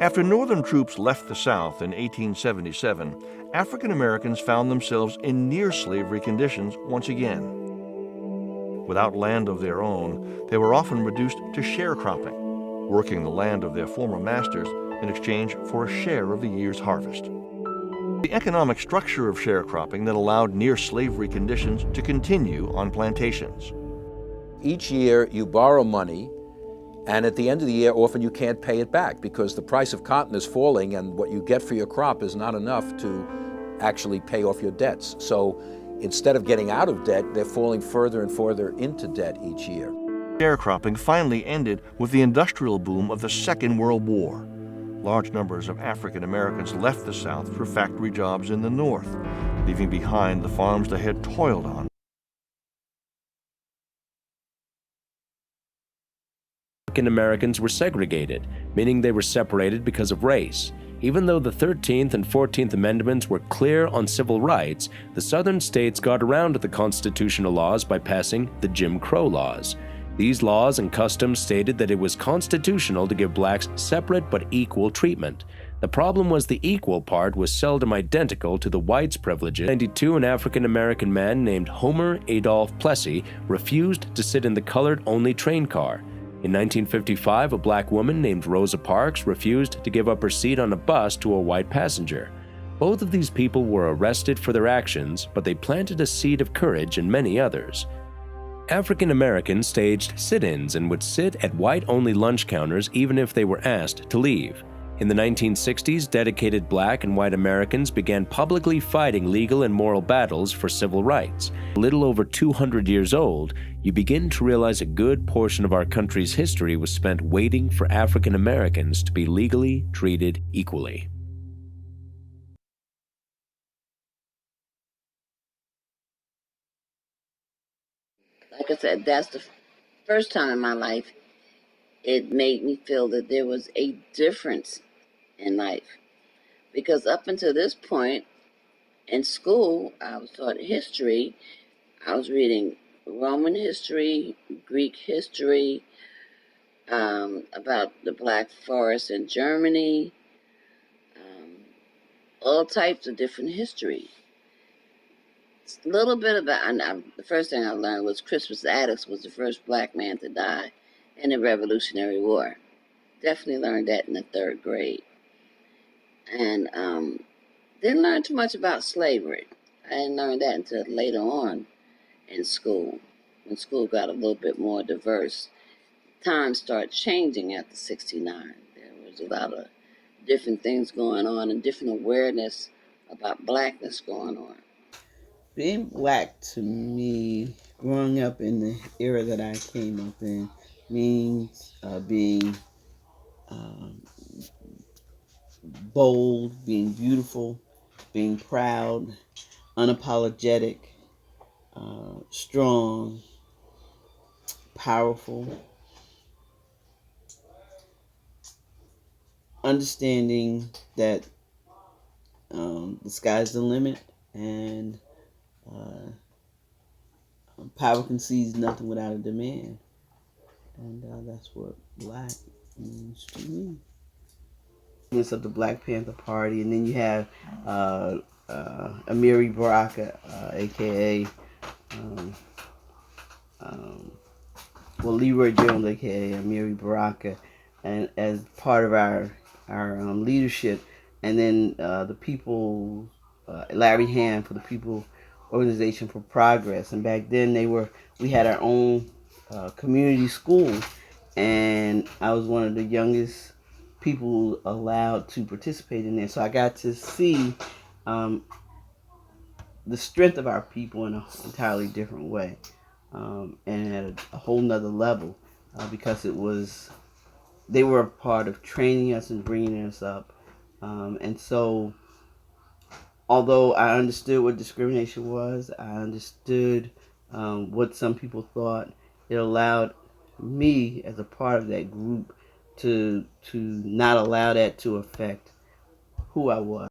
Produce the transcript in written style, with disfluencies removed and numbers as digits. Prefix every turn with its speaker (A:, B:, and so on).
A: After Northern troops left the South in 1877, African Americans found themselves in near slavery conditions once again. Without land of their own, they were often reduced to sharecropping, working the land of their former masters in exchange for a share of the year's harvest. The economic structure of sharecropping that allowed near slavery conditions to continue on plantations.
B: Each year you borrow money, and at the end of the year often you can't pay it back because the price of cotton is falling and what you get for your crop is not enough to actually pay off your debts. So instead of getting out of debt, they're falling further and further into debt each year.
A: Sharecropping finally ended with the industrial boom of the Second World War. Large numbers of African Americans left the South for factory jobs in the North, leaving behind the farms they had toiled on.
C: African Americans were segregated, meaning they were separated because of race. Even though the 13th and 14th Amendments were clear on civil rights, the Southern states got around the constitutional laws by passing the Jim Crow laws. These laws and customs stated that it was constitutional to give blacks separate but equal treatment. The problem was the equal part was seldom identical to the whites' privileges. In 1992, an African-American man named Homer Adolph Plessy refused to sit in the colored-only train car. In 1955, a black woman named Rosa Parks refused to give up her seat on a bus to a white passenger. Both of these people were arrested for their actions, but they planted a seed of courage in many others. African Americans staged sit-ins and would sit at white-only lunch counters even if they were asked to leave. In the 1960s, dedicated black and white Americans began publicly fighting legal and moral battles for civil rights. A little over 200 years old, you begin to realize a good portion of our country's history was spent waiting for African Americans to be legally treated equally.
D: Like I said, that's the first time in my life it made me feel that there was a difference in life. Because up until this point in school, I was taught history. I was reading Roman history, Greek history, about the Black Forest in Germany, all types of different history. A little bit about, the first thing I learned was Crispus Attucks was the first black man to die in the Revolutionary War. Definitely learned that in the 3rd grade. And didn't learn too much about slavery. I didn't learn that until later on in school, when school got a little bit more diverse. Times started changing after '69. There was a lot of different things going on and different awareness about blackness going on.
E: Being black to me, growing up in the era that I came up in, means being bold, being beautiful, being proud, unapologetic, strong, powerful, understanding that the sky's the limit and power concedes nothing without a demand. And that's what black means to me. Of the Black Panther Party, and then you have Amiri Baraka, aka Leroy Jones, aka Amiri Baraka, and as part of our leadership, and then the people, Larry Hand for the People Organization for Progress, and back then we had our own community school, and I was one of the youngest people allowed to participate in there. So I got to see the strength of our people in an entirely different way, and at a whole nother level, because they were a part of training us and bringing us up. And so, although I understood what discrimination was, I understood what some people thought, it allowed me as a part of that group to not allow that to affect who I was.